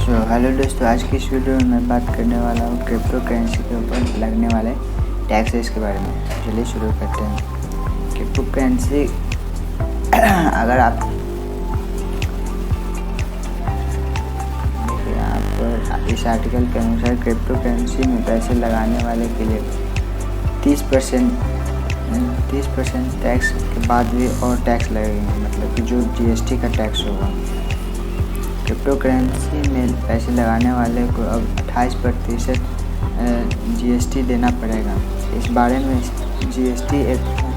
Hello दोस्तों, आज की इस वीडियो में मैं बात करने वाला हूँ क्रिप्टो करेंसी के ऊपर लगने वाले टैक्सेस के बारे में। चलिए शुरू करते हैं। क्रिप्टो करेंसी अगर आप देखिए, यहाँ पर इस आर्टिकल के अनुसार क्रिप्टो करेंसी में पैसे लगाने वाले के लिए 30% टैक्स के बाद भी और टैक्स लगेंगे, मतलब कि जो जीएसटी का टैक्स होगा। क्रिप्टो करेंसी में पैसे लगाने वाले को अब 28% जीएसटी देना पड़ेगा। इस बारे में जीएसटी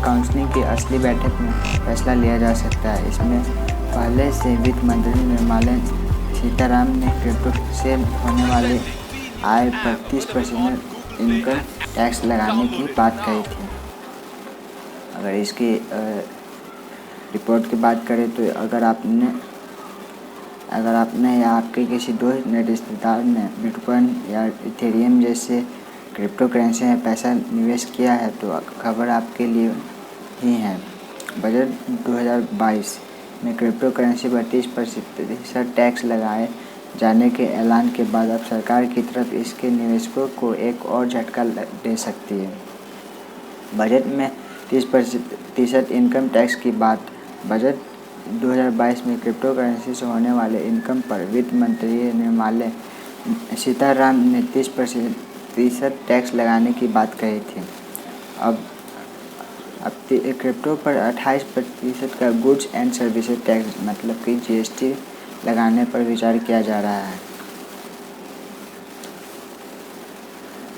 काउंसिल की असली बैठक में फैसला लिया जा सकता है। इसमें पहले से वित्त मंत्री निर्मला सीतारामन ने क्रिप्टो से होने वाले आय पर 30% इनकम टैक्स लगाने की बात कही थी। अगर इसकी रिपोर्ट की बात करें तो अगर आपने या आपके किसी दोस्त ने, रिश्तेदार ने बिटकॉइन या इथेरियम जैसे क्रिप्टो करेंसी में पैसा निवेश किया है तो खबर आपके लिए ही है। बजट 2022 में क्रिप्टो करेंसी पर 30% टैक्स लगाए जाने के ऐलान के बाद अब सरकार की तरफ इसके निवेशकों को एक और झटका दे सकती है। बजट में 30% इनकम टैक्स की बात। बजट 2022 में क्रिप्टो करेंसी से होने वाले इनकम पर वित्त मंत्री निर्मला सीतारामन ने 30% टैक्स लगाने की बात कही थी। अब क्रिप्टो पर 28% का गुड्स एंड सर्विसेज टैक्स, मतलब कि जीएसटी लगाने पर विचार किया जा रहा है।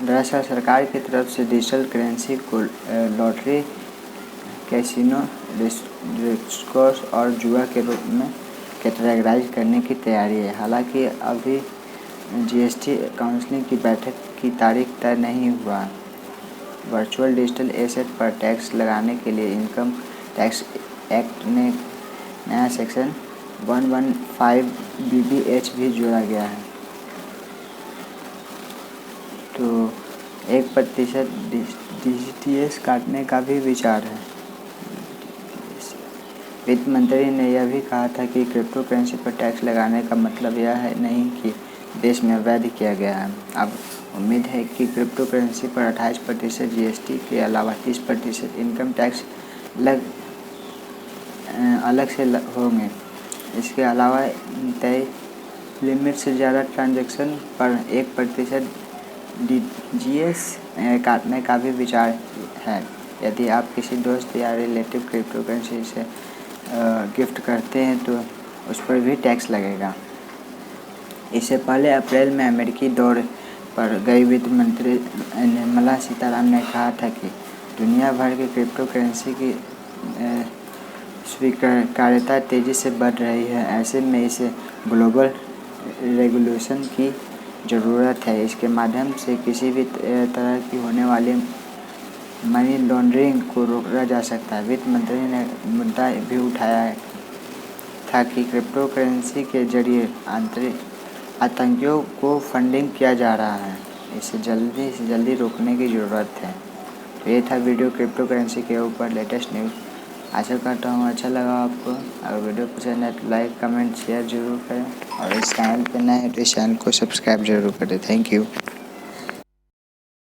दरअसल सरकार की तरफ से डिजिटल करेंसी को लॉटरी, कैसीनो, रेसकोर्स और जुआ के रूप में कैटेगराइज करने की तैयारी है। हालांकि अभी जीएसटी काउंसिल की बैठक की तारीख तय नहीं हुआ। वर्चुअल डिजिटल एसेट पर टैक्स लगाने के लिए इनकम टैक्स एक्ट में नया सेक्शन 115 BBH भी जोड़ा गया है। तो 1% DGTS काटने का भी विचार है। वित्त मंत्री ने यह भी कहा था कि क्रिप्टो करेंसी पर टैक्स लगाने का मतलब यह है नहीं कि देश में वैध किया गया है। अब उम्मीद है कि क्रिप्टो करेंसी पर 28% जीएसटी के अलावा 30% इनकम टैक्स अलग से होंगे। इसके अलावा तय लिमिट से ज़्यादा ट्रांजैक्शन पर 1% DGS काटने का भी विचार है। यदि आप किसी दोस्त या रिलेटिव क्रिप्टो करेंसी से गिफ्ट करते हैं तो उस पर भी टैक्स लगेगा। इससे पहले अप्रैल में अमेरिकी दौरे पर गई वित्त मंत्री निर्मला सीतारामन ने कहा था कि दुनिया भर की क्रिप्टो करेंसी की स्वीकार्यता तेज़ी से बढ़ रही है। ऐसे में इसे ग्लोबल रेगुलेशन की ज़रूरत है। इसके माध्यम से किसी भी तरह की होने वाली मनी लॉन्ड्रिंग को रोका जा सकता है। वित्त मंत्री ने मुद्दा भी उठाया था कि क्रिप्टो करेंसी के जरिए आतंकियों को फंडिंग किया जा रहा है। इसे जल्दी से जल्दी रोकने की ज़रूरत है। तो ये था वीडियो क्रिप्टो करेंसी के ऊपर लेटेस्ट न्यूज़। आशा करता हूँ अच्छा लगा आपको। अगर वीडियो पसंद है तो लाइक, कमेंट, शेयर जरूर करें और इस चैनल पर नए हैं तो इस चैनल को सब्सक्राइब जरूर करें। Thank you.